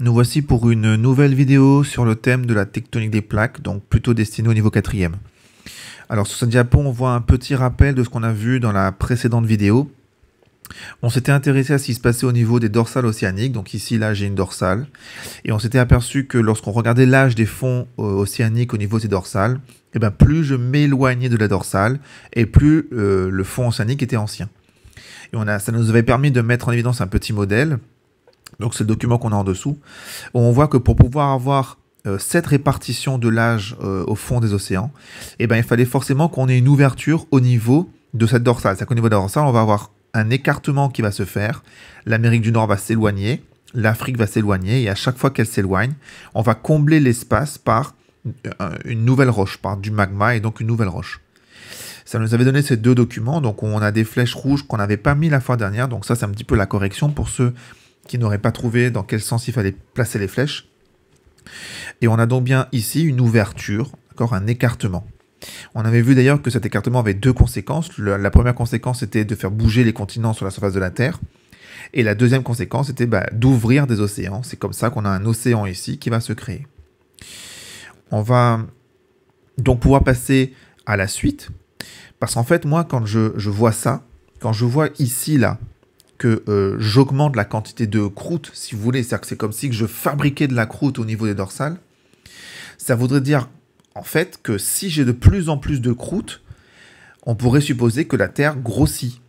Nous voici pour une nouvelle vidéo sur le thème de la tectonique des plaques, donc plutôt destinée au niveau quatrième. Alors sur ce diapo, on voit un petit rappel de ce qu'on a vu dans la précédente vidéo. On s'était intéressé à ce qui se passait au niveau des dorsales océaniques, donc ici là j'ai une dorsale, et on s'était aperçu que lorsqu'on regardait l'âge des fonds océaniques au niveau de ces dorsales, et ben plus je m'éloignais de la dorsale, et plus le fond océanique était ancien. Et ça nous avait permis de mettre en évidence un petit modèle. Donc c'est le document qu'on a en dessous, où on voit que pour pouvoir avoir cette répartition de l'âge au fond des océans, eh ben, il fallait forcément qu'on ait une ouverture au niveau de cette dorsale. C'est-à-dire qu'au niveau de la dorsale, on va avoir un écartement qui va se faire, l'Amérique du Nord va s'éloigner, l'Afrique va s'éloigner, et à chaque fois qu'elle s'éloigne, on va combler l'espace par une nouvelle roche, par du magma et donc une nouvelle roche. Ça nous avait donné ces deux documents, donc on a des flèches rouges qu'on n'avait pas mis la fois dernière, donc ça c'est un petit peu la correction pour ceux qui n'auraient pas trouvé dans quel sens il fallait placer les flèches. Et on a donc bien ici une ouverture, un écartement. On avait vu d'ailleurs que cet écartement avait deux conséquences. La première conséquence était de faire bouger les continents sur la surface de la Terre. Et la deuxième conséquence était d'ouvrir des océans. C'est comme ça qu'on a un océan ici qui va se créer. On va donc pouvoir passer à la suite. Parce qu'en fait, moi, quand je vois ça, quand je vois ici, là, que j'augmente la quantité de croûte, si vous voulez, c'est-à-dire que c'est comme si je fabriquais de la croûte au niveau des dorsales, ça voudrait dire en fait que si j'ai de plus en plus de croûte, on pourrait supposer que la Terre grossit,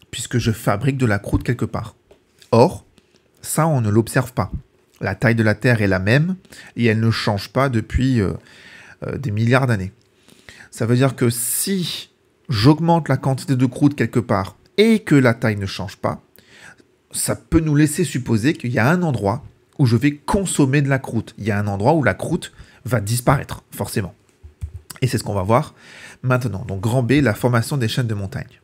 puisque je fabrique de la croûte quelque part. Or, ça on ne l'observe pas. La taille de la Terre est la même, et elle ne change pas depuis des milliards d'années. Ça veut dire que si j'augmente la quantité de croûte quelque part, et que la taille ne change pas, ça peut nous laisser supposer qu'il y a un endroit où je vais consommer de la croûte. Il y a un endroit où la croûte va disparaître, forcément. Et c'est ce qu'on va voir maintenant. Donc grand B, la formation des chaînes de montagnes.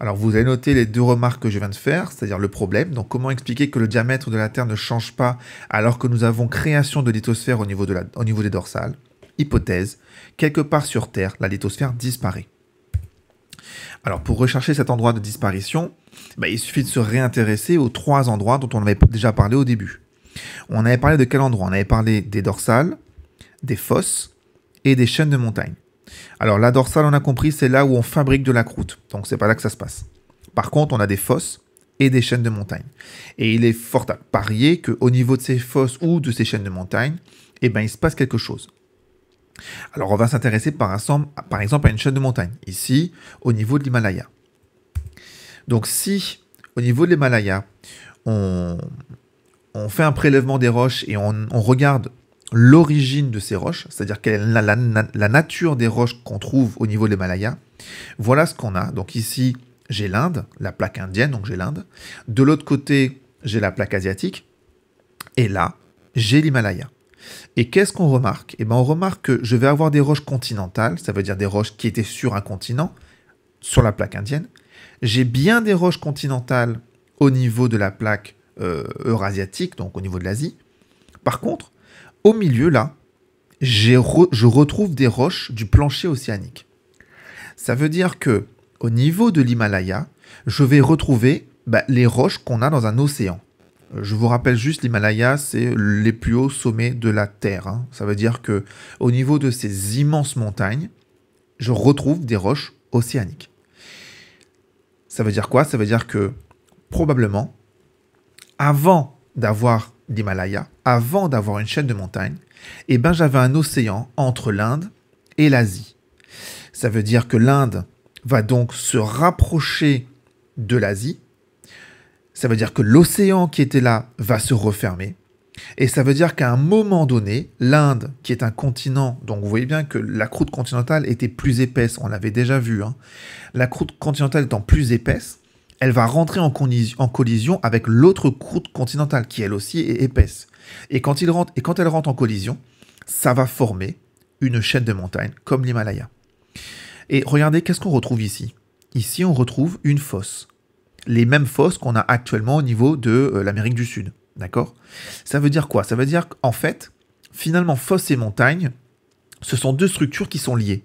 Alors vous allez noter les deux remarques que je viens de faire, c'est-à-dire le problème. Donc comment expliquer que le diamètre de la Terre ne change pas alors que nous avons création de lithosphère au niveau des dorsales. Hypothèse, quelque part sur Terre, la lithosphère disparaît. Alors pour rechercher cet endroit de disparition, il suffit de se réintéresser aux trois endroits dont on avait déjà parlé au début. On avait parlé de quel endroit? On avait parlé des dorsales, des fosses et des chaînes de montagnes. Alors la dorsale, on a compris, c'est là où on fabrique de la croûte, donc c'est pas là que ça se passe. Par contre, on a des fosses et des chaînes de montagnes. Et il est fort à parier qu'au niveau de ces fosses ou de ces chaînes de montagnes, il se passe quelque chose. Alors on va s'intéresser par exemple à une chaîne de montagne, ici au niveau de l'Himalaya. Donc si au niveau de l'Himalaya, on fait un prélèvement des roches et on regarde l'origine de ces roches, c'est-à-dire quelle est la nature des roches qu'on trouve au niveau de l'Himalaya, voilà ce qu'on a. Donc ici, j'ai l'Inde, la plaque indienne, donc j'ai l'Inde. De l'autre côté, j'ai la plaque asiatique. Et là, j'ai l'Himalaya. Et qu'est-ce qu'on remarque? On remarque que je vais avoir des roches continentales, ça veut dire des roches qui étaient sur un continent, sur la plaque indienne. J'ai bien des roches continentales au niveau de la plaque eurasiatique, donc au niveau de l'Asie. Par contre, au milieu, là, je retrouve des roches du plancher océanique. Ça veut dire que au niveau de l'Himalaya, je vais retrouver les roches qu'on a dans un océan. Je vous rappelle juste, l'Himalaya, c'est les plus hauts sommets de la Terre. Ça veut dire que au niveau de ces immenses montagnes, je retrouve des roches océaniques. Ça veut dire quoi? Ça veut dire que, probablement, avant d'avoir l'Himalaya, avant d'avoir une chaîne de montagnes, j'avais un océan entre l'Inde et l'Asie. Ça veut dire que l'Inde va donc se rapprocher de l'Asie. Ça veut dire que l'océan qui était là va se refermer. Et ça veut dire qu'à un moment donné, l'Inde, qui est un continent, donc vous voyez bien que la croûte continentale était plus épaisse, on l'avait déjà vu, La croûte continentale étant plus épaisse, elle va rentrer en collision avec l'autre croûte continentale, qui elle aussi est épaisse. Et quand elle rentre en collision, ça va former une chaîne de montagnes comme l'Himalaya. Et regardez, qu'est-ce qu'on retrouve ici? Ici, on retrouve une fosse. Les mêmes fosses qu'on a actuellement au niveau de l'Amérique du Sud. D'accord? Ça veut dire quoi? Ça veut dire qu'en fait, finalement, fosse et montagne, ce sont deux structures qui sont liées.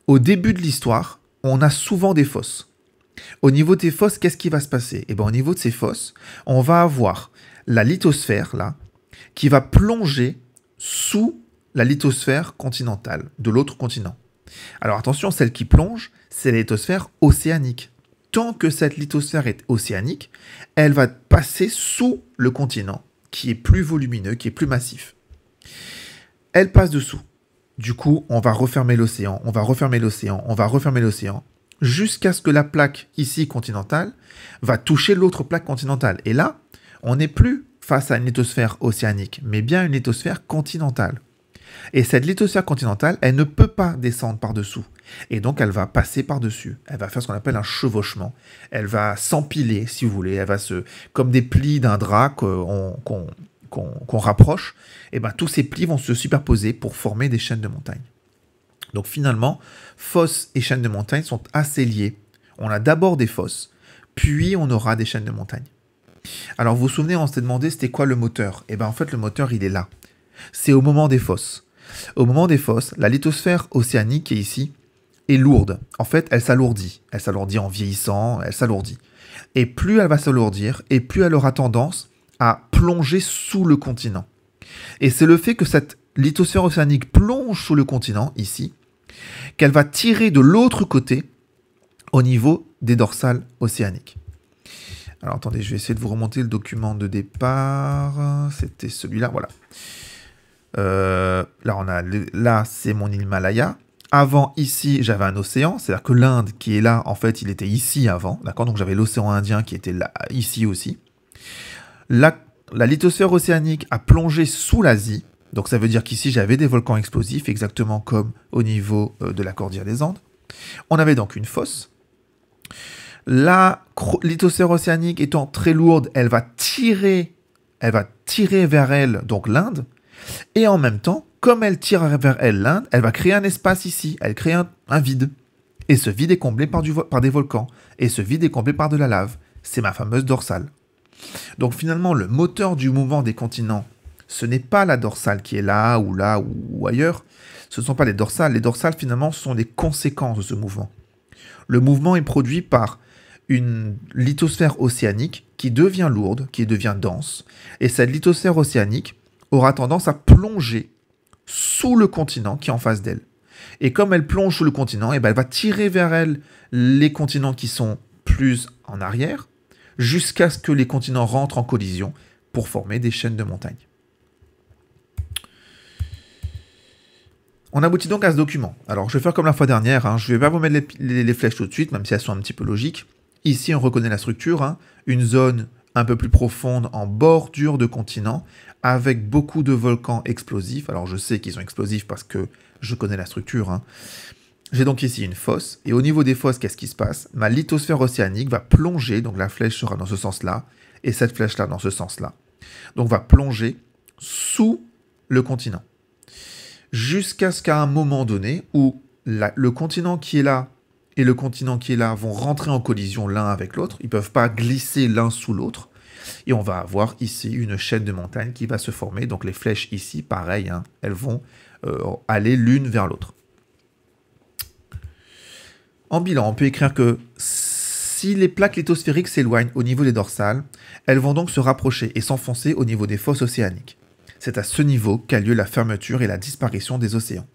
Au début de l'histoire, on a souvent des fosses. Au niveau des fosses, qu'est-ce qui va se passer? Au niveau de ces fosses, on va avoir la lithosphère, là, qui va plonger sous la lithosphère continentale de l'autre continent. Alors attention, celle qui plonge, c'est la lithosphère océanique. Tant que cette lithosphère est océanique, elle va passer sous le continent, qui est plus volumineux, qui est plus massif. Elle passe dessous. Du coup, on va refermer l'océan, on va refermer l'océan, on va refermer l'océan, jusqu'à ce que la plaque ici continentale va toucher l'autre plaque continentale. Et là, on n'est plus face à une lithosphère océanique, mais bien une lithosphère continentale. Et cette lithosphère continentale, elle ne peut pas descendre par-dessous. Et donc, elle va passer par-dessus. Elle va faire ce qu'on appelle un chevauchement. Elle va s'empiler, si vous voulez. Elle va comme des plis d'un drap qu'on rapproche. Et ben, tous ces plis vont se superposer pour former des chaînes de montagnes. Donc, finalement, fosses et chaînes de montagnes sont assez liées. On a d'abord des fosses, puis on aura des chaînes de montagnes. Alors, vous vous souvenez, on s'était demandé c'était quoi le moteur. Et bien, en fait, le moteur, il est là. C'est au moment des fosses. Au moment des fosses, la lithosphère océanique qui est ici est lourde. En fait, elle s'alourdit. Elle s'alourdit en vieillissant, elle s'alourdit. Et plus elle va s'alourdir, et plus elle aura tendance à plonger sous le continent. Et c'est le fait que cette lithosphère océanique plonge sous le continent, ici, qu'elle va tirer de l'autre côté au niveau des dorsales océaniques. Alors attendez, je vais essayer de vous remonter le document de départ. C'était celui-là, voilà. Là, c'est mon Himalaya. Avant, ici, j'avais un océan. C'est-à-dire que l'Inde, qui est là, en fait, il était ici avant. D'accord? Donc, j'avais l'océan Indien qui était là, ici aussi. La lithosphère océanique a plongé sous l'Asie. Donc, ça veut dire qu'ici, j'avais des volcans explosifs, exactement comme au niveau de la cordillère des Andes. On avait donc une fosse. La lithosphère océanique étant très lourde, elle va tirer vers elle, donc l'Inde. Et en même temps, comme elle tire vers elle l'Inde, elle va créer un espace ici, elle crée un vide. Et ce vide est comblé par des volcans. Et ce vide est comblé par de la lave. C'est ma fameuse dorsale. Donc finalement, le moteur du mouvement des continents, ce n'est pas la dorsale qui est là ou ailleurs. Ce ne sont pas les dorsales. Les dorsales, finalement, sont des conséquences de ce mouvement. Le mouvement est produit par une lithosphère océanique qui devient lourde, qui devient dense. Et cette lithosphère océanique aura tendance à plonger sous le continent qui est en face d'elle. Et comme elle plonge sous le continent, et ben elle va tirer vers elle les continents qui sont plus en arrière, jusqu'à ce que les continents rentrent en collision pour former des chaînes de montagnes. On aboutit donc à ce document. Alors, je vais faire comme la fois dernière, hein. Je ne vais pas vous mettre les flèches tout de suite, même si elles sont un petit peu logiques. Ici, on reconnaît la structure, hein. Une zone un peu plus profonde en bordure de continent, avec beaucoup de volcans explosifs. Alors, je sais qu'ils sont explosifs parce que je connais la structure, hein. J'ai donc ici une fosse, et au niveau des fosses, qu'est-ce qui se passe? Ma lithosphère océanique va plonger, donc la flèche sera dans ce sens-là, et cette flèche-là dans ce sens-là. Donc, va plonger sous le continent. Jusqu'à ce qu'à un moment donné, où le continent qui est là et le continent qui est là vont rentrer en collision l'un avec l'autre, ils ne peuvent pas glisser l'un sous l'autre, et on va avoir ici une chaîne de montagnes qui va se former. Donc les flèches ici, pareil, hein, elles vont aller l'une vers l'autre. En bilan, on peut écrire que si les plaques lithosphériques s'éloignent au niveau des dorsales, elles vont donc se rapprocher et s'enfoncer au niveau des fosses océaniques. C'est à ce niveau qu'a lieu la fermeture et la disparition des océans.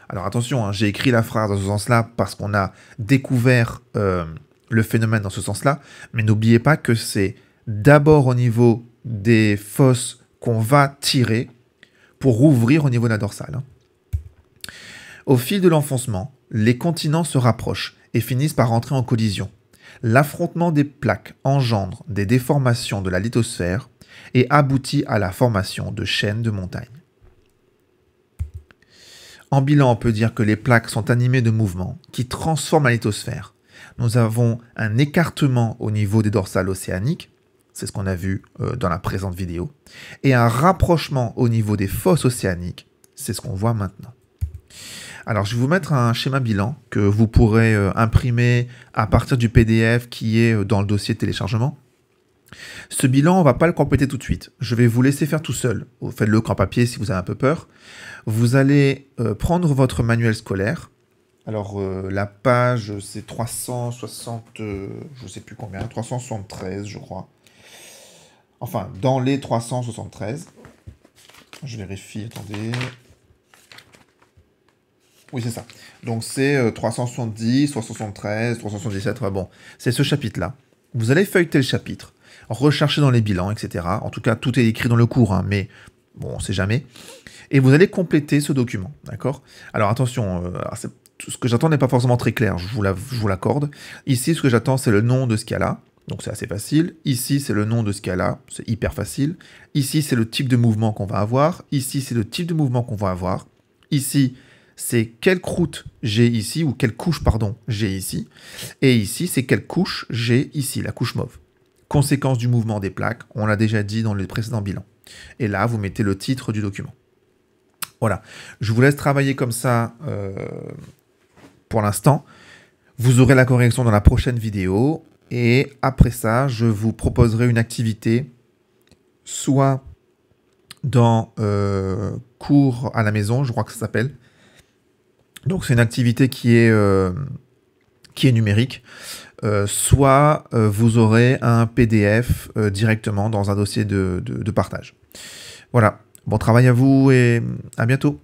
Alors attention, hein, j'ai écrit la phrase dans ce sens-là parce qu'on a découvert le phénomène dans ce sens-là, mais n'oubliez pas que c'est d'abord au niveau des fosses qu'on va tirer pour rouvrir au niveau de la dorsale. Au fil de l'enfoncement, les continents se rapprochent et finissent par entrer en collision. L'affrontement des plaques engendre des déformations de la lithosphère et aboutit à la formation de chaînes de montagnes. En bilan, on peut dire que les plaques sont animées de mouvements qui transforment la lithosphère. Nous avons un écartement au niveau des dorsales océaniques, c'est ce qu'on a vu dans la présente vidéo, et un rapprochement au niveau des fosses océaniques, c'est ce qu'on voit maintenant. Alors, je vais vous mettre un schéma bilan que vous pourrez imprimer à partir du PDF qui est dans le dossier de téléchargement. Ce bilan, on ne va pas le compléter tout de suite. Je vais vous laisser faire tout seul. Faites-le en papier si vous avez un peu peur. Vous allez prendre votre manuel scolaire. Alors, la page, c'est 360, je ne sais plus combien, 373, je crois. Enfin, dans les 373. Je vérifie, attendez. Oui, c'est ça. Donc c'est 370, 373, 377, ouais, bon. C'est ce chapitre-là. Vous allez feuilleter le chapitre, rechercher dans les bilans, etc. En tout cas, tout est écrit dans le cours, hein, mais bon, on ne sait jamais. Et vous allez compléter ce document, d'accord? Alors attention, ce que j'attends n'est pas forcément très clair, je vous l'accorde. Ici, ce que j'attends, c'est le nom de ce qu'il y a là. Donc c'est assez facile. Ici, c'est le nom de ce qu'il y a là. C'est hyper facile. Ici, c'est le type de mouvement qu'on va avoir. Ici, c'est le type de mouvement qu'on va avoir. Ici, c'est quelle croûte j'ai ici, ou quelle couche, pardon, j'ai ici. Et ici, c'est quelle couche j'ai ici, la couche mauve. Conséquence du mouvement des plaques, on l'a déjà dit dans les précédents bilans. Et là, vous mettez le titre du document. Voilà. Je vous laisse travailler comme ça pour l'instant. Vous aurez la correction dans la prochaine vidéo. Et après ça, je vous proposerai une activité, soit dans cours à la maison, je crois que ça s'appelle. Donc c'est une activité qui est numérique. Soit vous aurez un PDF directement dans un dossier de partage. Voilà. Bon travail à vous et à bientôt.